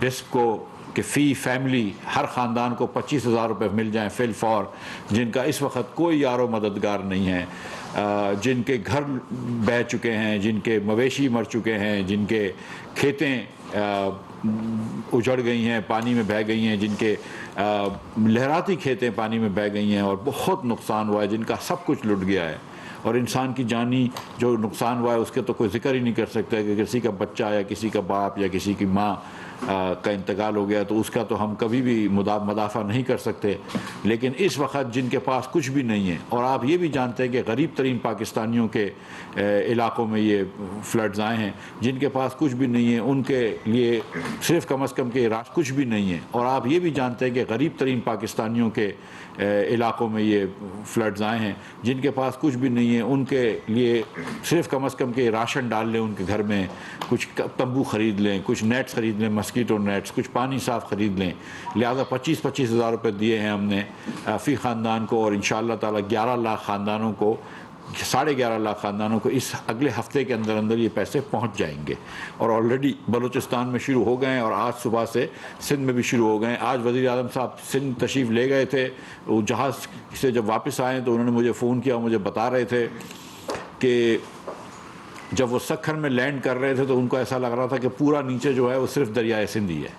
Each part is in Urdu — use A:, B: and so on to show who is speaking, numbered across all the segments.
A: بسک کو کہ فی فیملی ہر خاندان کو 25,000 روپے مل جائیں فی الفور، جن کا اس وقت کوئی یار و مددگار نہیں ہے، جن کے گھر بہہ چکے ہیں، جن کے مویشی مر چکے ہیں، جن کے کھیتیں اجڑ گئی ہیں، پانی میں بہہ گئی ہیں، جن کے لہراتی کھیتیں پانی میں بہہ گئی ہیں اور بہت نقصان ہوا ہے، جن کا سب کچھ لٹ گیا ہے۔ اور انسان کی جانی جو نقصان ہوا ہے اس کے تو کوئی ذکر ہی نہیں کر سکتا کہ کسی کا بچہ یا کسی کا باپ یا کسی کی ماں کا انتقال ہو گیا تو اس کا تو ہم کبھی بھی مدافع نہیں کر سکتے۔ لیکن اس وقت جن کے پاس کچھ بھی نہیں ہے، اور آپ یہ بھی جانتے ہیں کہ غریب ترین پاکستانیوں کے علاقوں میں یہ فلڈز آئے ہیں، جن کے پاس کچھ بھی نہیں ہے ان کے لیے صرف کم از کم کے کچھ بھی نہیں ہے، اور آپ یہ بھی جانتے ہیں کہ غریب ترین پاکستانیوں کے علاقوں میں یہ فلڈز آئے ہیں، جن کے پاس کچھ بھی نہیں ہے ان کے لیے صرف کم از کم کے راشن ڈال لیں، ان کے گھر میں کچھ تمبو خرید لیں، کچھ نیٹس خرید لیں، مسکیٹو نیٹس، کچھ پانی صاف خرید لیں۔ لہٰذا 25,000 روپے دیے ہیں ہم نے فی خاندان کو، اور انشاءاللہ تعالی 11 لاکھ خاندانوں کو 11.5 لاکھ خاندانوں کو اس اگلے ہفتے کے اندر اندر یہ پیسے پہنچ جائیں گے، اور آلریڈی بلوچستان میں شروع ہو گئے ہیں اور آج صبح سے سندھ میں بھی شروع ہو گئے ہیں۔ آج وزیر اعظم صاحب سندھ تشریف لے گئے تھے، وہ جہاز سے جب واپس آئے تو انہوں نے مجھے فون کیا، مجھے بتا رہے تھے کہ جب وہ سکھر میں لینڈ کر رہے تھے تو ان کو ایسا لگ رہا تھا کہ پورا نیچے جو ہے وہ صرف دریائے سندھ ہی ہے،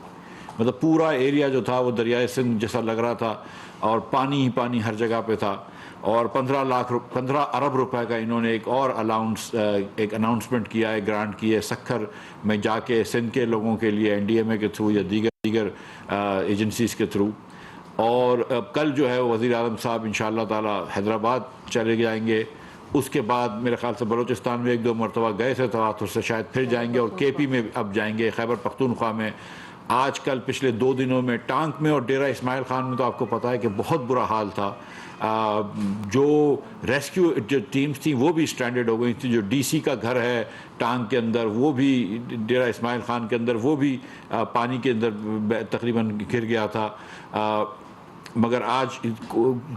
A: مطلب پورا ایریا جو تھا وہ دریائے سندھ جیسا لگ رہا تھا، اور پانی ہی پانی ہر جگہ پہ تھا۔ اور 15 ارب روپے کا انہوں نے ایک اور ایک اناؤنسمنٹ کیا ہے، گرانٹ کی ہے سکھر میں جا کے سندھ کے لوگوں کے لیے NDMA کے تھرو یا دیگر ایجنسیز کے تھرو۔ اور کل جو ہے وزیر اعظم صاحب انشاءاللہ تعالی حیدرآباد چلے جائیں گے، اس کے بعد میرے خیال سے بلوچستان میں 1-2 مرتبہ گئے تھے تواتر سے، شاید پھر جائیں گے، اور KP میں اب جائیں گے، خیبر پختونخوا میں۔ آج کل پچھلے 2 دنوں میں ٹانک میں اور ڈیرہ اسماعیل خان میں تو آپ کو پتہ ہے کہ بہت برا حال تھا، جو ریسکیو جو ٹیمز تھیں وہ بھی سٹینڈرڈ ہو گئی تھی، جو DC کا گھر ہے ٹانک کے اندر وہ بھی ڈیرہ اسماعیل خان کے اندر وہ بھی پانی کے اندر تقریباً گر گیا تھا۔ مگر آج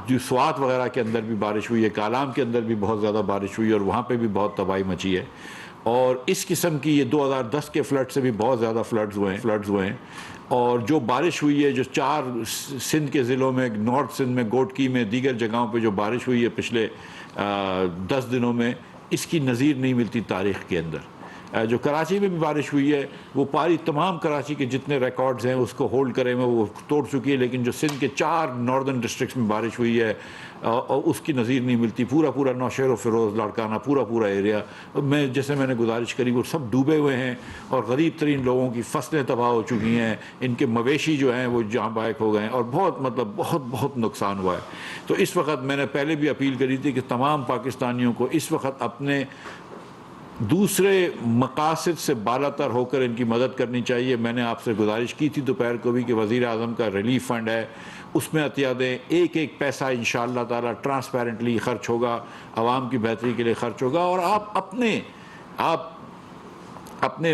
A: جو سوات وغیرہ کے اندر بھی بارش ہوئی ہے، کالام کے اندر بھی بہت زیادہ بارش ہوئی ہے، اور وہاں پہ بھی بہت تباہی مچی ہے۔ اور اس قسم کی یہ 2010 کے فلڈ سے بھی بہت زیادہ فلڈز ہوئے ہیں، اور جو بارش ہوئی ہے جو 4 سندھ کے ضلعوں میں، نارتھ سندھ میں، گوٹکی میں، دیگر جگہوں پہ جو بارش ہوئی ہے پچھلے 10 دنوں میں، اس کی نظیر نہیں ملتی تاریخ کے اندر۔ جو کراچی میں بھی بارش ہوئی ہے وہ پاری تمام کراچی کے جتنے ریکارڈز ہیں اس کو ہولڈ کرے میں وہ توڑ چکی ہے، لیکن جو سندھ کے 4 ناردرن ڈسٹرکٹس میں بارش ہوئی ہے اور اس کی نظیر نہیں ملتی۔ پورا نوشہر و فیروز، لاڑکانہ، پورا ایریا جیسے میں نے گزارش کری وہ سب ڈوبے ہوئے ہیں، اور غریب ترین لوگوں کی فصلیں تباہ ہو چکی ہیں، ان کے مویشی جو ہیں وہ جاں بحق ہو گئے ہیں، اور بہت نقصان ہوا ہے۔ تو اس وقت میں نے پہلے بھی اپیل کری تھی کہ تمام پاکستانیوں کو اس وقت اپنے دوسرے مقاصد سے بالاتر ہو کر ان کی مدد کرنی چاہیے۔ میں نے آپ سے گزارش کی تھی دوپہر کو بھی کہ وزیر اعظم کا ریلیف فنڈ ہے، اس میں عطیہ دیں، ایک پیسہ انشاءاللہ تعالی ٹرانسپیرنٹلی خرچ ہوگا، عوام کی بہتری کے لیے خرچ ہوگا، اور آپ اپنے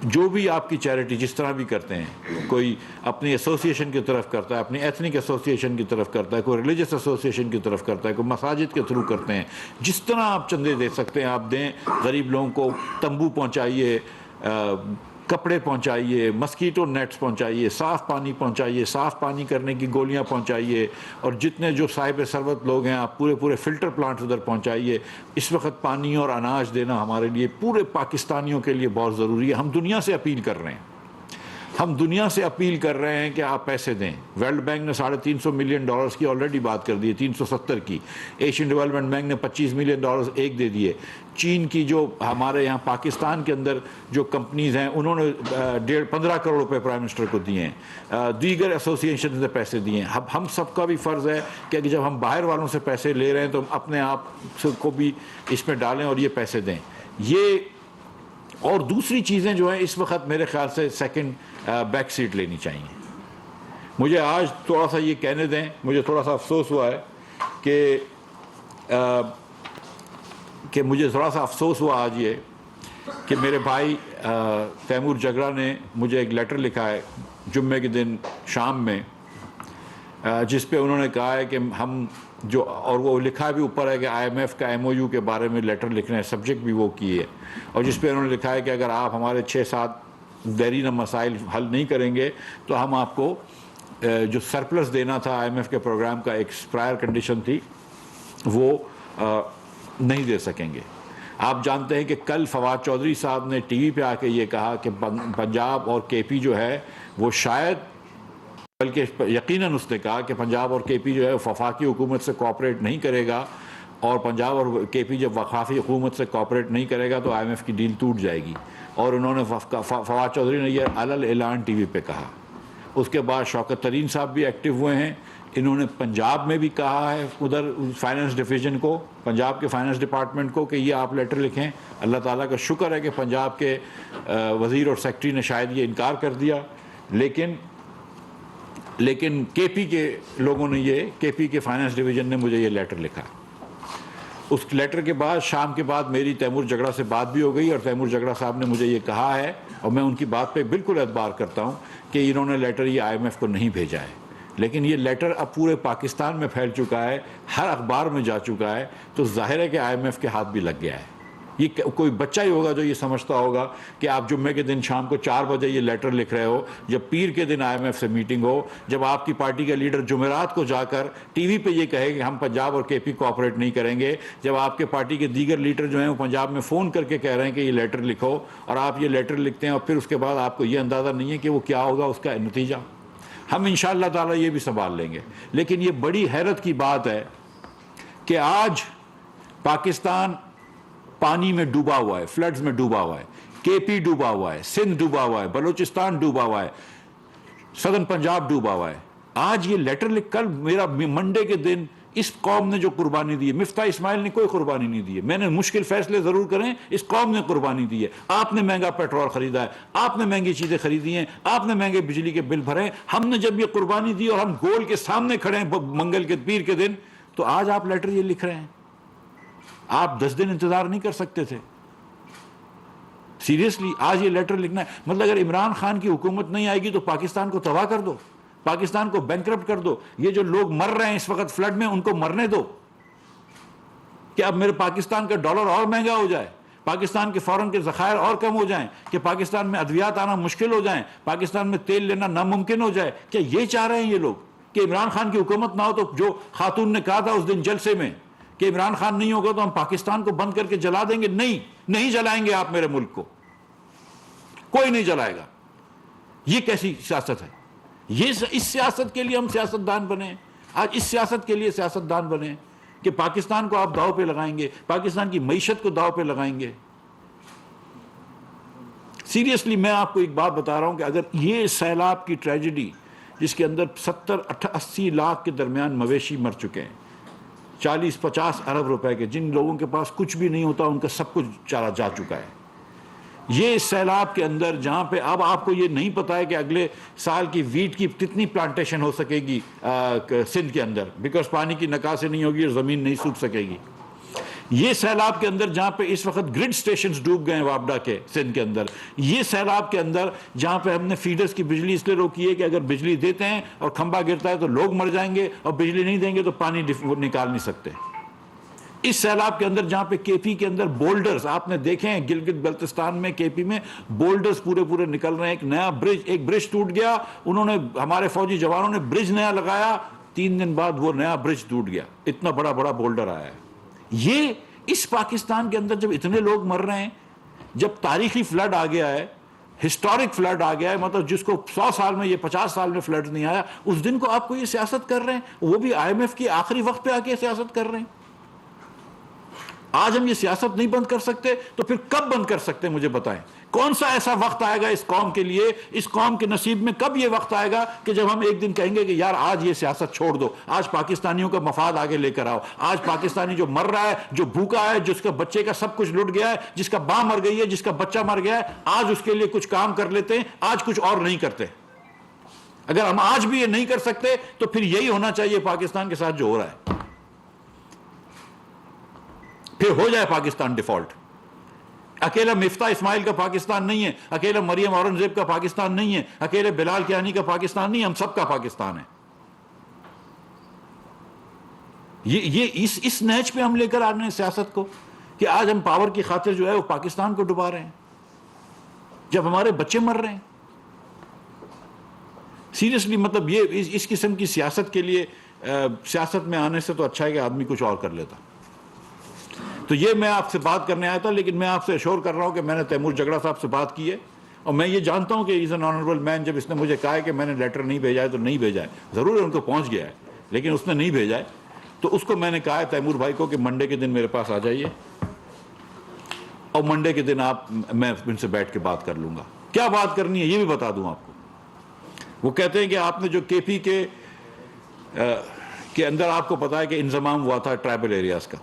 A: جو بھی آپ کی چیریٹی جس طرح بھی کرتے ہیں، کوئی اپنی ایسوسیشن کی طرف کرتا ہے، اپنی ایتھنک ایسوسیشن کی طرف کرتا ہے، کوئی ریلیجس ایسوسیشن کی طرف کرتا ہے، کوئی مساجد کے تھرو کرتے ہیں، جس طرح آپ چندے دے سکتے ہیں آپ دیں۔ غریب لوگوں کو تمبو پہنچائیے، کپڑے پہنچائیے، مسکیٹو نیٹس پہنچائیے، صاف پانی پہنچائیے، صاف پانی کرنے کی گولیاں پہنچائیے، اور جتنے جو صاحب ثروت لوگ ہیں آپ پورے فلٹر پلانٹس ادھر پہنچائیے۔ اس وقت پانی اور اناج دینا ہمارے لیے پورے پاکستانیوں کے لیے بہت ضروری ہے۔ ہم دنیا سے اپیل کر رہے ہیں کہ آپ پیسے دیں۔ ورلڈ بینک نے $350 ملین کی آلریڈی بات کر دی ہے، 370 کی۔ ایشین ڈیولپمنٹ بینک نے $25 ملین ایک دے دیے۔ چین کی جو ہمارے یہاں پاکستان کے اندر جو کمپنیز ہیں انہوں نے 15 کروڑ روپے پرائم منسٹر کو دیے ہیں، دیگر ایسوسیشن سے پیسے دیے ہیں۔ ہم سب کا بھی فرض ہے کہ جب ہم باہر والوں سے پیسے لے رہے ہیں تو اپنے آپ کو بھی اس میں ڈالیں اور یہ پیسے دیں۔ یہ اور دوسری چیزیں جو ہیں اس وقت میرے خیال سے سیکنڈ بیک سیٹ لینی چاہیے۔ مجھے آج تھوڑا سا یہ کہنے دیں، مجھے تھوڑا سا افسوس ہوا ہے کہ مجھے تھوڑا سا افسوس ہوا آج یہ کہ میرے بھائی تیمور جگرا نے مجھے ایک لیٹر لکھا ہے جمعے کے دن شام میں، جس پہ انہوں نے کہا ہے کہ ہم جو، اور وہ لکھا بھی اوپر ہے کہ IMF کا MOU کے بارے میں لیٹر لکھنا ہے، سبجیکٹ بھی وہ کی ہے، اور جس پہ انہوں نے لکھا ہے کہ اگر آپ ہمارے 6-7 دیرینہ مسائل حل نہیں کریں گے تو ہم آپ کو جو سرپلس دینا تھا آئی ایم ایف کے پروگرام کا ایکسپائر کنڈیشن تھی وہ نہیں دے سکیں گے۔ آپ جانتے ہیں کہ کل فواد چودھری صاحب نے ٹی وی پہ آ کے یہ کہا کہ پنجاب اور کے پی جو ہے وہ شاید، بلکہ یقیناً اس نے کہا کہ پنجاب اور کے پی جو ہے وفاقی حکومت سے کوآپریٹ نہیں کرے گا، اور پنجاب اور کے پی جب وفاقی حکومت سے کوآپریٹ نہیں کرے گا تو آئی ایم ایف کی ڈیل ٹوٹ جائے گی، اور انہوں نے فواد چودھری نے یہ علل اعلان ٹی وی پہ کہا۔ اس کے بعد شوکت ترین صاحب بھی ایکٹیو ہوئے ہیں، انہوں نے پنجاب میں بھی کہا ہے ادھر فائنانس ڈویژن کو، پنجاب کے فائنانس ڈپارٹمنٹ کو کہ یہ آپ لیٹر لکھیں۔ اللہ تعالیٰ کا شکر ہے کہ پنجاب کے وزیر اور سیکٹری نے شاید یہ انکار کر دیا، لیکن کے پی کے لوگوں نے کے پی کے فائنانس ڈویژن نے مجھے یہ لیٹر لکھا۔ اس لیٹر کے بعد شام کے بعد میری تیمور جگڑا سے بات بھی ہو گئی، اور تیمور جگڑا صاحب نے مجھے یہ کہا ہے، اور میں ان کی بات پہ بالکل اعتبار کرتا ہوں کہ انہوں نے لیٹر یہ آئی ایم ایف کو نہیں بھیجا ہے، لیکن یہ لیٹر اب پورے پاکستان میں پھیل چکا ہے، ہر اخبار میں جا چکا ہے، تو ظاہر ہے کہ آئی ایم ایف کے ہاتھ بھی لگ گیا ہے۔ یہ کوئی بچہ ہی ہوگا جو یہ سمجھتا ہوگا کہ آپ جمعے کے دن شام کو 4 بجے یہ لیٹر لکھ رہے ہو، جب پیر کے دن آئی ایم ایف سے میٹنگ ہو، جب آپ کی پارٹی کا لیڈر جمعرات کو جا کر ٹی وی پہ یہ کہے کہ ہم پنجاب اور کے پی کوآپریٹ نہیں کریں گے، جب آپ کے پارٹی کے دیگر لیڈر جو ہیں وہ پنجاب میں فون کر کے کہہ رہے ہیں کہ یہ لیٹر لکھو، اور آپ یہ لیٹر لکھتے ہیں اور پھر اس کے بعد آپ کو یہ اندازہ نہیں ہے کہ وہ کیا ہوگا اس کا نتیجہ۔ ہم انشاءاللہ تعالی یہ بھی سنبھال لیں گے، لیکن یہ بڑی حیرت کی بات ہے کہ آج پاکستان پانی میں ڈوبا ہوا ہے، فلڈز میں ڈوبا ہوا ہے، کے پی ڈوبا ہوا ہے، سندھ ڈوبا ہوا ہے، بلوچستان ڈوبا ہوا ہے، سدرن پنجاب ڈوبا ہوا ہے۔ آج یہ لیٹر لکھ کر میرا منڈے کے دن اس قوم نے جو قربانی دی ہے، مفتاح اسماعیل نے کوئی قربانی نہیں دی ہے، میں نے مشکل فیصلے ضرور کریں، اس قوم نے قربانی دی ہے۔ آپ نے مہنگا پیٹرول خریدا ہے، آپ نے مہنگی چیزیں خریدی ہیں، آپ نے مہنگے بجلی کے بل بھرے، ہم نے جب یہ قربانی دی اور ہم گول کے سامنے کھڑے ہیں منگل کے پیر کے دن، تو آج آپ لیٹر یہ لکھ رہے ہیں۔ آپ 10 دن انتظار نہیں کر سکتے تھے؟ سیریسلی آج یہ لیٹر لکھنا ہے؟ مطلب اگر عمران خان کی حکومت نہیں آئے گی تو پاکستان کو تباہ کر دو، پاکستان کو بینکرپٹ کر دو۔ یہ جو لوگ مر رہے ہیں اس وقت فلڈ میں، ان کو مرنے دو، کہ اب میرے پاکستان کا ڈالر اور مہنگا ہو جائے، پاکستان کے فورن کے ذخائر اور کم ہو جائیں، کہ پاکستان میں ادویات آنا مشکل ہو جائیں، پاکستان میں تیل لینا ناممکن ہو جائے۔ کیا یہ چاہ رہے ہیں یہ لوگ کہ عمران خان کی حکومت نہ ہو؟ تو جو خاتون نے کہا تھا اس دن جلسے میں کہ عمران خان نہیں ہوگا تو ہم پاکستان کو بند کر کے جلا دیں گے، نہیں جلائیں گے آپ میرے ملک کو، کوئی نہیں جلائے گا۔ یہ کیسی سیاست ہے؟ اس سیاست کے لیے ہم سیاستدان بنے، آج اس سیاست کے لیے سیاستدان بنے کہ پاکستان کو آپ داؤ پہ لگائیں گے، پاکستان کی معیشت کو داؤ پہ لگائیں گے۔ سیریسلی میں آپ کو ایک بات بتا رہا ہوں کہ اگر یہ سیلاب کی ٹریجڈی جس کے اندر 70-80 لاکھ کے درمیان مویشی مر چکے ہیں، 40-50 ارب روپے کے، جن لوگوں کے پاس کچھ بھی نہیں ہوتا ان کا سب کچھ چارہ جا چکا ہے، یہ سیلاب کے اندر جہاں پہ اب آپ کو یہ نہیں پتا ہے کہ اگلے سال کی ویٹ کی کتنی پلانٹیشن ہو سکے گی سندھ کے اندر، بیکاز پانی کی نکاسی نہیں ہوگی اور زمین نہیں سوکھ سکے گی۔ یہ سیلاب کے اندر جہاں پہ اس وقت گرڈ سٹیشنز ڈوب گئے ہیں وابڈا کے سندھ کے اندر، یہ سیلاب کے اندر جہاں پہ ہم نے فیڈرز کی بجلی اس لیے روکی ہے کہ اگر بجلی دیتے ہیں اور کھمبا گرتا ہے تو لوگ مر جائیں گے، اور بجلی نہیں دیں گے تو پانی نکال نہیں سکتے۔ اس سیلاب کے اندر جہاں پہ کے پی کے اندر بولڈرز آپ نے دیکھے ہیں، گلگت بلتستان میں کے پی میں بولڈرز پورے نکل رہے ہیں۔ ایک نیا برج ٹوٹ گیا، انہوں نے ہمارے فوجی جوانوں نے برج نیا لگایا، 3 دن بعد وہ نیا برج ٹوٹ گیا، اتنا بڑا بولڈر آیا ہے۔ یہ اس پاکستان کے اندر جب اتنے لوگ مر رہے ہیں، جب تاریخی فلڈ آ گیا ہے، ہسٹورک فلڈ آ گیا ہے، مطلب جس کو 100 سال میں، یہ 50 سال میں فلڈ نہیں آیا، اس دن کو آپ کو یہ سیاست کر رہے ہیں، وہ بھی آئی ایم ایف کی آخری وقت پہ آ کے سیاست کر رہے ہیں۔ آج ہم یہ سیاست نہیں بند کر سکتے تو پھر کب بند کر سکتے ہیں؟ مجھے بتائیں، کون سا ایسا وقت آئے گا اس قوم کے لیے، اس قوم کے نصیب میں کب یہ وقت آئے گا کہ جب ہم ایک دن کہیں گے کہ یار آج یہ سیاست چھوڑ دو، آج پاکستانیوں کا مفاد آگے لے کر آؤ، آج پاکستانی جو مر رہا ہے، جو بھوکا ہے، جس کا بچے کا سب کچھ لٹ گیا ہے، جس کا ماں مر گئی ہے، جس کا بچہ مر گیا ہے، آج اس کے لیے کچھ کام کر لیتے ہیں، آج کچھ اور نہیں کرتے۔ اگر ہم آج بھی یہ نہیں کر سکتے تو پھر یہی ہونا چاہیے پاکستان کے ساتھ جو ہو رہا ہے، پھر ہو جائے پاکستان ڈیفالٹ۔ اکیلا مفتاح اسماعیل کا پاکستان نہیں ہے، اکیلا مریم اورنگزیب کا پاکستان نہیں ہے، اکیلے بلال کیانی کا پاکستان نہیں ہے، ہم سب کا پاکستان ہے۔ یہ اس نہج پہ ہم لے کر آ رہے ہیں سیاست کو کہ آج ہم پاور کی خاطر جو ہے وہ پاکستان کو ڈبا رہے ہیں۔ جب ہمارے بچے مر رہے ہیں. سیریسلی مطلب یہ اس قسم کی سیاست کے لیے سیاست میں آنے سے تو اچھا ہے کہ آدمی کچھ اور کر لیتا. تو یہ میں آپ سے بات کرنے آیا تھا, لیکن میں آپ سے ایشور کر رہا ہوں کہ میں نے تیمور جگڑا صاحب سے بات کی ہے, اور میں یہ جانتا ہوں کہ ایز این آنریبل مین. جب اس نے مجھے کہا ہے کہ میں نے لیٹر نہیں بھیجا ہے تو نہیں بھیجا ہے, ضرور ان کو پہنچ گیا ہے لیکن اس نے نہیں بھیجا ہے. تو اس کو میں نے کہا ہے تیمور بھائی کو کہ منڈے کے دن میرے پاس آ جائیے, اور منڈے کے دن میں ان سے بیٹھ کے بات کر لوں گا. کیا بات کرنی ہے یہ بھی بتا دوں آپ کو. وہ کہتے ہیں کہ آپ نے جو کے پی کے اندر آپ کو پتا ہے کہ انضمام ہوا تھا ٹرائبل ایریاز کا,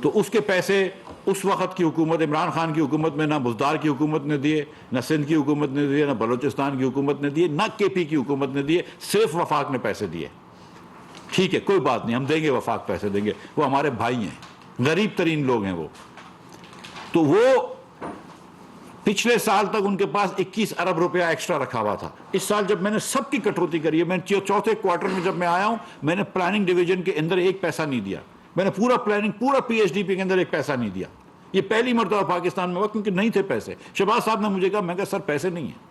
A: تو اس کے پیسے اس وقت کی حکومت, عمران خان کی حکومت میں نہ بزدار کی حکومت نے دیے, نہ سندھ کی حکومت نے دیے, نہ بلوچستان کی حکومت نے دیے, نہ کے پی کی حکومت نے دیے, صرف وفاق نے پیسے دیے. ٹھیک ہے, کوئی بات نہیں, ہم دیں گے, وفاق پیسے دیں گے, وہ ہمارے بھائی ہیں, غریب ترین لوگ ہیں وہ. تو وہ پچھلے سال تک ان کے پاس 21 ارب روپیہ ایکسٹرا رکھا ہوا تھا. اس سال جب میں نے سب کی کٹوتی کری ہے, میں چوتھے کوارٹر میں جب میں آیا ہوں, میں نے پلاننگ ڈویژن کے اندر ایک پیسہ نہیں دیا. میں نے پورا پلاننگ, پورا پی ایچ ڈی پی کے اندر ایک پیسہ نہیں دیا. یہ پہلی مرتبہ پاکستان میں ہوا کیونکہ نہیں تھے پیسے. شہباز صاحب نے مجھے کہا, میں کہا سر پیسے نہیں ہیں.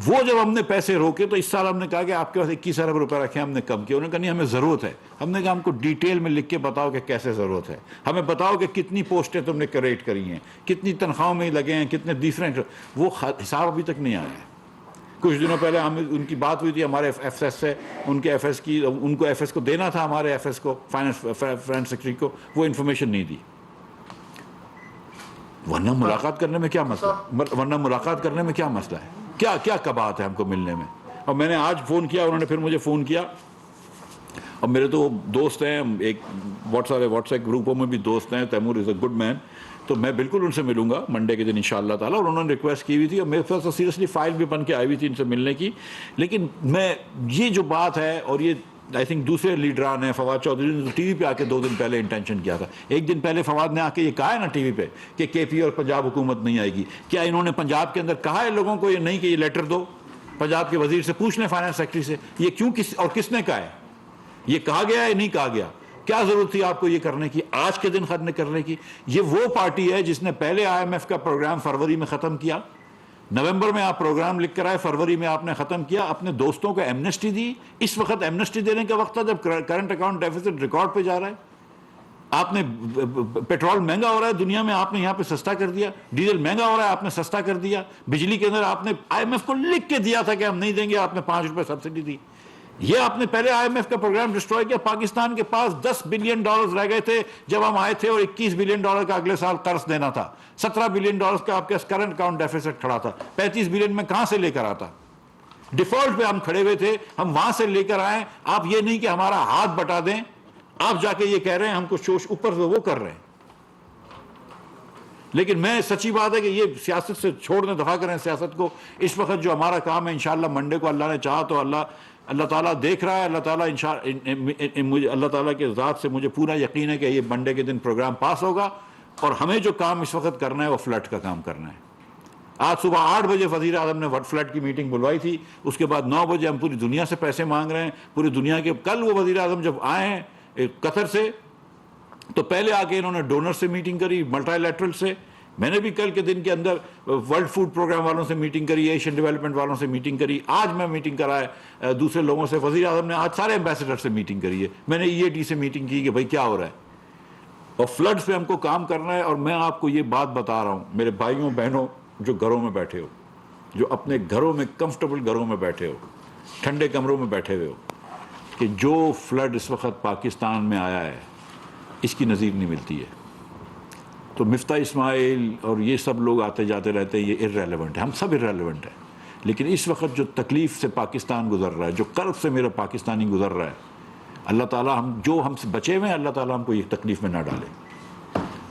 A: وہ جب ہم نے پیسے روکے تو اس سال ہم نے کہا کہ آپ کے پاس 21 ارب روپے رکھے, ہم نے کم کیا. انہوں نے کہا نہیں, ہمیں ضرورت ہے. ہم نے کہا ہم کو ڈیٹیل میں لکھ کے بتاؤ کہ کیسے ضرورت ہے, ہمیں بتاؤ کہ کتنی پوسٹیں تم نے کریٹ کری ہیں, کتنی تنخواہوں میں لگے ہیں, کتنے ڈیفرنٹ. وہ حساب ابھی تک نہیں آیا ہے. کچھ دنوں پہلے ان کی بات ہوئی تھی ہمارے ایف ایس سے, ان کے ایف ایس کی, ان کو ایف ایس کو دینا تھا, ہمارے ایف ایس کو, فائنانس سیکرٹری کو, وہ انفارمیشن نہیں دی. ورنہ ملاقات کرنے میں کیا مسئلہ ہے, کیا کباہت ہے ہم کو ملنے میں. اور میں نے آج فون کیا, انہوں نے پھر مجھے فون کیا, اور میرے تو دوست ہیں, ایک واٹس ایپ گروپوں میں بھی دوست ہیں. تیمور از اے گڈ مین, تو میں بالکل ان سے ملوں گا منڈے کے دن انشاءاللہ تعالیٰ. اور انہوں نے ریکویسٹ کی ہوئی تھی, اور میرے پاس تو سیریسلی فائل بھی بن کے آئی ہوئی تھی ان سے ملنے کی. لیکن میں یہ جو بات ہے, اور یہ آئی تھنک دوسرے لیڈران ہیں, فواد چودھری نے ٹی وی پہ آ کے 2 دن پہلے انٹینشن کیا تھا. ایک دن پہلے فواد نے آ کے یہ کہا ہے نا ٹی وی پہ کہ کے پی اور پنجاب حکومت نہیں آئے گی. کیا انہوں نے پنجاب کے اندر کہا ہے لوگوں کو یہ نہیں کہ یہ لیٹر دو؟ پنجاب کے وزیر سے پوچھ لیں, فائنانس سیکرٹری سے, یہ کیوں اور کس نے کہا ہے؟ یہ کہا گیا ہے نہیں کہا گیا؟ کیا ضرورت تھی آپ کو یہ کرنے کی, آج کے دن ختم کرنے کی؟ یہ وہ پارٹی ہے جس نے پہلے آئی ایم ایف کا پروگرام فروری میں ختم کیا, نومبر میں آپ پروگرام لکھ کر آئے, فروری میں آپ نے ختم کیا, اپنے دوستوں کو ایمنسٹی دی. اس وقت ایمنسٹی دینے کا وقت تھا جب کرنٹ اکاؤنٹ ڈیفیسٹ ریکارڈ پہ جا رہا ہے. آپ نے پیٹرول مہنگا ہو رہا ہے دنیا میں, آپ نے یہاں پہ سستا کر دیا. ڈیزل مہنگا ہو رہا ہے, آپ نے سستا کر دیا. بجلی کے اندر آپ نے آئی ایم ایف کو لکھ کے دیا تھا کہ ہم نہیں دیں گے, آپ نے 5 روپے سبسڈی دی. یہ آپ نے پہلے آئی ایم ایف کا پروگرام ڈسٹروائے کیا. پاکستان کے پاس $10 بلین رہ گئے تھے جب ہم آئے تھے, اور $21 بلین کا اگلے سال قرض دینا تھا. $17 بلین کا آپ کے کرنٹ اکاؤنٹ ڈیفیسٹ کھڑا تھا. 35 بلین میں کہاں سے لے کر آتا؟ ڈیفالٹ پہ ہم کھڑے ہوئے تھے, ہم وہاں سے لے کر آئے. آپ یہ نہیں کہ ہمارا ہاتھ بٹا دیں, آپ جا کے یہ کہہ رہے ہیں ہم کو شوش اوپر سے وہ کر رہے ہیں. لیکن میں سچی بات ہے کہ یہ سیاست سے چھوڑ دیں, دفاع کریں سیاست کو. اس وقت جو ہمارا کام ہے انشاءاللہ منڈے کو اللہ نے چاہا تو اللہ تعالیٰ دیکھ رہا ہے. اللہ تعالیٰ اللہ تعالیٰ کے ذات سے مجھے پورا یقین ہے کہ یہ منڈے کے دن پروگرام پاس ہوگا. اور ہمیں جو کام اس وقت کرنا ہے وہ فلڈ کا کام کرنا ہے. آج صبح 8 بجے وزیر اعظم نے فلڈ کی میٹنگ بلوائی تھی, اس کے بعد 9 بجے ہم پوری دنیا سے پیسے مانگ رہے ہیں, پوری دنیا کے. کل وہ وزیر اعظم جب آئے ہیں قطر سے, تو پہلے آ کے انہوں نے ڈونر سے میٹنگ کری, ملٹی لیٹرل سے. میں نے بھی کل کے دن کے اندر ورلڈ فوڈ پروگرام والوں سے میٹنگ کری, ایشین ڈیولپمنٹ والوں سے میٹنگ کری. آج میں میٹنگ کرائے دوسرے لوگوں سے. وزیر اعظم نے آج سارے ایمبیسڈر سے میٹنگ کری ہے. میں نے EAT سے میٹنگ کی کہ بھائی کیا ہو رہا ہے, اور فلڈز پہ ہم کو کام کرنا ہے. اور میں آپ کو یہ بات بتا رہا ہوں میرے بھائیوں بہنوں جو گھروں میں بیٹھے ہو, جو اپنے گھروں میں کمفرٹیبل گھروں میں بیٹھے ہو, ٹھنڈے کمروں میں بیٹھے ہوئے ہو, کہ جو فلڈ اس وقت پاکستان میں آیا ہے اس کی نظیر نہیں ملتی ہے. تو مفتاح اسماعیل اور یہ سب لوگ آتے جاتے رہتے ہیں, یہ ارریلیونٹ ہے, ہم سب ارریلیونٹ ہیں. لیکن اس وقت جو تکلیف سے پاکستان گزر رہا ہے, جو کرب سے میرا پاکستانی گزر رہا ہے, اللہ تعالیٰ ہم سے بچے ہوئے ہیں, اللہ تعالیٰ ہم کو یہ تکلیف میں نہ ڈالے.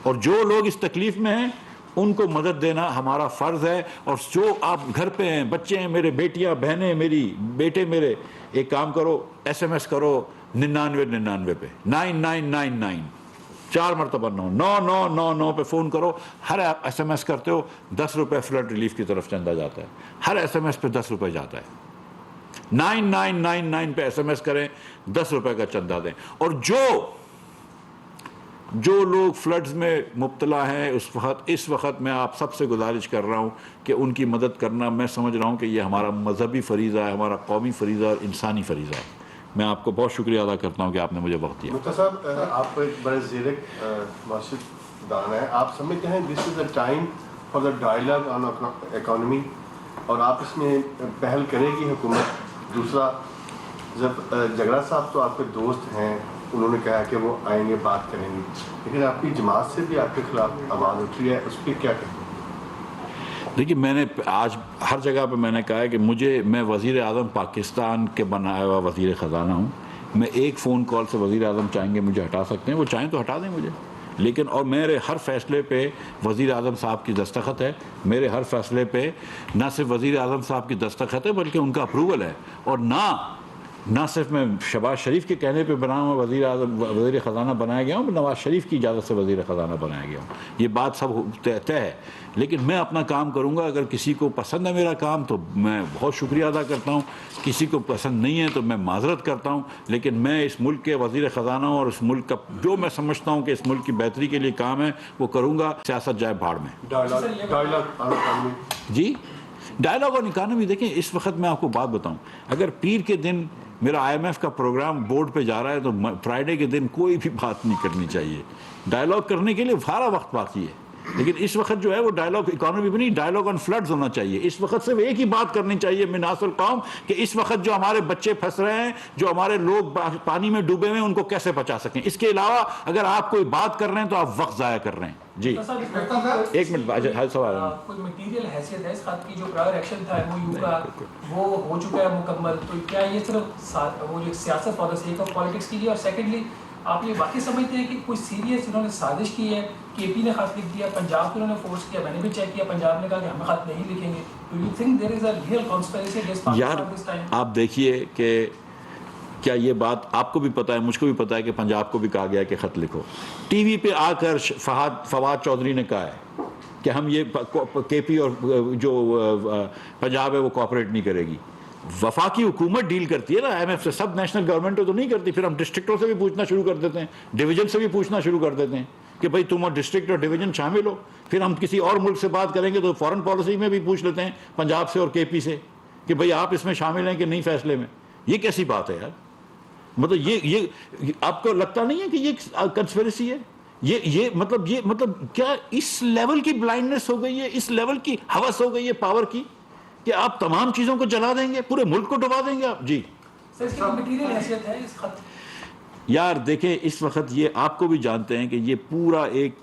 A: اور جو لوگ اس تکلیف میں ہیں ان کو مدد دینا ہمارا فرض ہے. اور جو آپ گھر پہ ہیں, بچے ہیں میرے, بیٹیاں بہنیں میری, بیٹے میرے, ایک کام کرو, SMS کرو 9999 پہ 9999 4 مرتبہ 9999 پہ فون کرو. ہر SMS کرتے ہو 10 روپے فلڈ ریلیف کی طرف چندہ جاتا ہے. ہر SMS پہ 10 روپے جاتا ہے. 9999 پہ SMS کریں, 10 روپے کا چندہ دیں. اور جو جو لوگ فلڈز میں مبتلا ہیں اس وقت میں آپ سب سے گزارش کر رہا ہوں کہ ان کی مدد کرنا، میں سمجھ رہا ہوں کہ یہ ہمارا مذہبی فریضہ ہے، ہمارا قومی فریضہ اور انسانی فریضہ ہے. میں آپ کو بہت شکریہ ادا کرتا ہوں کہ آپ نے مجھے وقت دیا.
B: مفتی صاحب، آپ ایک بڑے زیرک معاشرت دان ہیں، آپ سمجھتے ہیں this is a time for the dialogue on economy, اور آپ اس میں پہل کرے گی حکومت؟ دوسرا، جب جگرا صاحب تو آپ کے دوست ہیں، انہوں نے کہا کہ وہ آئیں گے، بات کریں گے، لیکن آپ کی جماعت سے بھی آپ کے خلاف آواز اٹھ رہی ہے، اس پہ کیا کہیں؟
A: دیکھیے، میں نے آج ہر جگہ پہ میں نے کہا ہے کہ میں وزیر اعظم پاکستان کے بنایا ہوا وزیر خزانہ ہوں. میں ایک فون کال سے وزیر اعظم چاہیں گے مجھے ہٹا سکتے ہیں، وہ چاہیں تو ہٹا دیں مجھے، لیکن اور میرے ہر فیصلے پہ وزیر اعظم صاحب کی دستخط ہے. میرے ہر فیصلے پہ نہ صرف وزیر اعظم صاحب کی دستخط ہے بلکہ ان کا اپروول ہے. اور نہ صرف میں شہباز شریف کے کہنے پہ بنا ہوا وزیر خزانہ بنایا گیا ہوں، نواز شریف کی اجازت سے وزیر خزانہ بنایا گیا ہوں. یہ بات سب طے ہے. لیکن میں اپنا کام کروں گا. اگر کسی کو پسند ہے میرا کام تو میں بہت شکریہ ادا کرتا ہوں، کسی کو پسند نہیں ہے تو میں معذرت کرتا ہوں. لیکن میں اس ملک کے وزیر خزانہ ہوں، اور اس ملک کا جو میں سمجھتا ہوں کہ اس ملک کی بہتری کے لیے کام ہے وہ کروں گا. سیاست جائے بھاڑ میں. جی، ڈائلاگ اور اکانومی. دیکھیں، اس وقت میں آپ کو بات بتاؤں، اگر پیر کے دن میرا IMF کا پروگرام بورڈ پہ جا رہا ہے تو فرائیڈے کے دن کوئی بھی بات نہیں کرنی چاہیے. ڈائلاگ کرنے کے لیے سارا وقت باقی ہے. لیکن اس وقت جو ہے وہ ڈائلاگ اکانومی بھی نہیں، ڈائلاگ آن فلڈز ہونا چاہیے. اس وقت صرف ایک ہی بات کرنی چاہیے مناص القوم، کہ اس وقت جو ہمارے بچے پھنس رہے ہیں، جو ہمارے لوگ پانی میں ڈوبے ہوئے ہیں، ان کو کیسے بچا سکیں. اس کے علاوہ اگر آپ کوئی بات کر رہے ہیں تو آپ وقت ضائع کر رہے ہیں. جی ایک منٹ، سوال
C: کوئی میٹیریل حیثیت ہے اس خط کی؟ جو پرائر ایکشن تھا MOU کا وہ ہو چکا ہے مکمل، تو کیا یہ صرف وہ جو سیاست for the sake of politics کی ہے؟ اور سیکنڈلی، آپ یہ واقعی سمجھتے ہیں کہ کوئی سیریس انہوں نے سازش کی ہے؟ KP نے خط لکھ دیا، پنجاب کو انہوں نے فورس کیا، میں نے بھی چیک کیا، پنجاب نے کہا کہ ہم خط نہیں لکھیں گے. Do you think there is a real conspiracy against Pakistan this time?
A: آپ دیکھیے کہ کیا یہ بات آپ کو بھی پتہ ہے، مجھ کو بھی پتہ ہے کہ پنجاب کو بھی کہا گیا کہ خط لکھو. ٹی وی پہ آ کر فواد چودھری نے کہا ہے کہ ہم یہ KP اور جو پنجاب ہے وہ کوآپریٹ نہیں کرے گی. وفاقی حکومت ڈیل کرتی ہے نا IMF سے، سب نیشنل گورنمنٹوں تو نہیں کرتی. پھر ہم ڈسٹرکٹوں سے بھی پوچھنا شروع کر دیتے ہیں، ڈویژن سے بھی پوچھنا شروع کر دیتے ہیں کہ بھائی تم اور ڈسٹرکٹ اور ڈویژن شامل ہو. پھر ہم کسی اور ملک سے بات کریں گے تو فارن پالیسی میں بھی پوچھ لیتے ہیں پنجاب سے اور KP سے کہ بھائی آپ اس میں شامل ہیں کہ نہیں فیصلے میں. یہ کیسی بات ہے یار؟ مطلب یہ آپ کو لگتا نہیں ہے کہ یہ کنسپیریسی ہے؟ یہ مطلب کیا اس لیول کی بلائنڈنس ہو گئی ہے، اس لیول کی ہوس ہو گئی ہے پاور کی کہ آپ تمام چیزوں کو جلا دیں گے، پورے ملک کو ڈبا دیں گے آپ؟ جی
C: سر، اس کی میٹیریل حیثیت ہے اس خط؟
A: یار دیکھیں، اس وقت یہ آپ کو بھی جانتے ہیں کہ یہ پورا ایک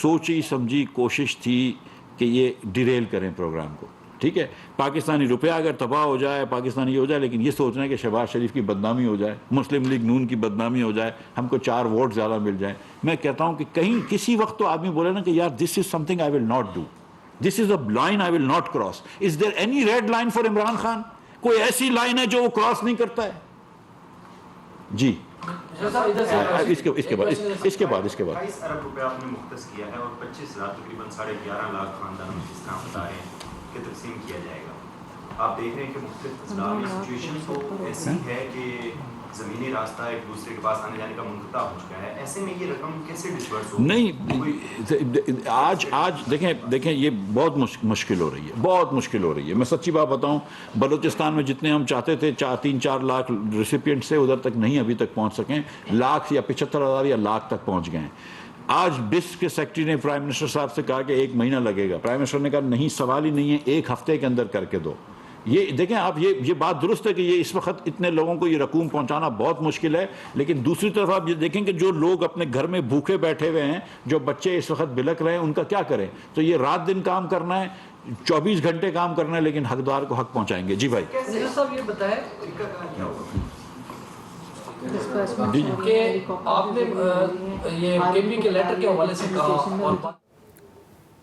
A: سوچی سمجھی کوشش تھی کہ یہ ڈیریل کریں پروگرام کو. ٹھیک ہے، پاکستانی روپیہ اگر تباہ ہو جائے، پاکستانی ہو جائے، لیکن یہ سوچنا ہے کہ شہباز شریف کی بدنامی ہو جائے، مسلم لیگ نون کی بدنامی ہو جائے، ہم کو 4 ووٹ زیادہ مل جائیں. میں کہتا ہوں کہ کہیں کسی وقت تو آدمی بولے نا کہ یار this is something I will not do, this is a line I will not cross. Is there any red line for Imran Khan? کوئی ایسی لائن ہے جو وہ کراس نہیں کرتا ہے؟ جی اس کے بعد
D: 22 ارب روپے آپ نے مختص کیا ہے اور 25 لاکھ تقریباً 11.5 لاکھ خاندانوں میں جس طرح بتا رہے ہیں کہ تقسیم کیا جائے گا. آپ دیکھ رہے ہیں کہ مختلف اسلامی سچویشن تو ایسی ہے کہ زمینی راستہ ایک دوسرے کے پاس آنے جانے کا منقطع ہو چکا ہے. ایسے میں یہ رقم کیسے ڈسبرس ہوگی؟
A: نہیں، آج دیکھیں یہ بہت مشکل ہو رہی ہے، بہت مشکل ہو رہی ہے. میں سچی بات بتاؤں، بلوچستان میں جتنے ہم چاہتے تھے 3-4 لاکھ ریسیپینٹ سے ادھر تک نہیں ابھی تک پہنچ سکیں. لاکھ یا 75,000 یا لاکھ تک پہنچ گئے ہیں. آج BIS کے سیکرٹری نے پرائم منسٹر صاحب سے کہا کہ 1 مہینہ لگے گا. پرائم منسٹر نے کہا نہیں، سوال ہی نہیں ہے، 1 ہفتے کے اندر کر کے دو. یہ دیکھیں آپ، یہ بات درست ہے کہ یہ اس وقت اتنے لوگوں کو یہ رقوم پہنچانا بہت مشکل ہے. لیکن دوسری طرف آپ یہ دیکھیں کہ جو لوگ اپنے گھر میں بھوکے بیٹھے ہوئے ہیں، جو بچے اس وقت بلک رہے ہیں، ان کا کیا کریں؟ تو یہ رات دن کام کرنا ہے، 24 گھنٹے کام کرنا ہے، لیکن حقدار کو حق پہنچائیں گے. جی بھائی
C: صاحب یہ بتائیں کہ آپ نے یہ KP کے لیٹر کے حوالے سے کہا اور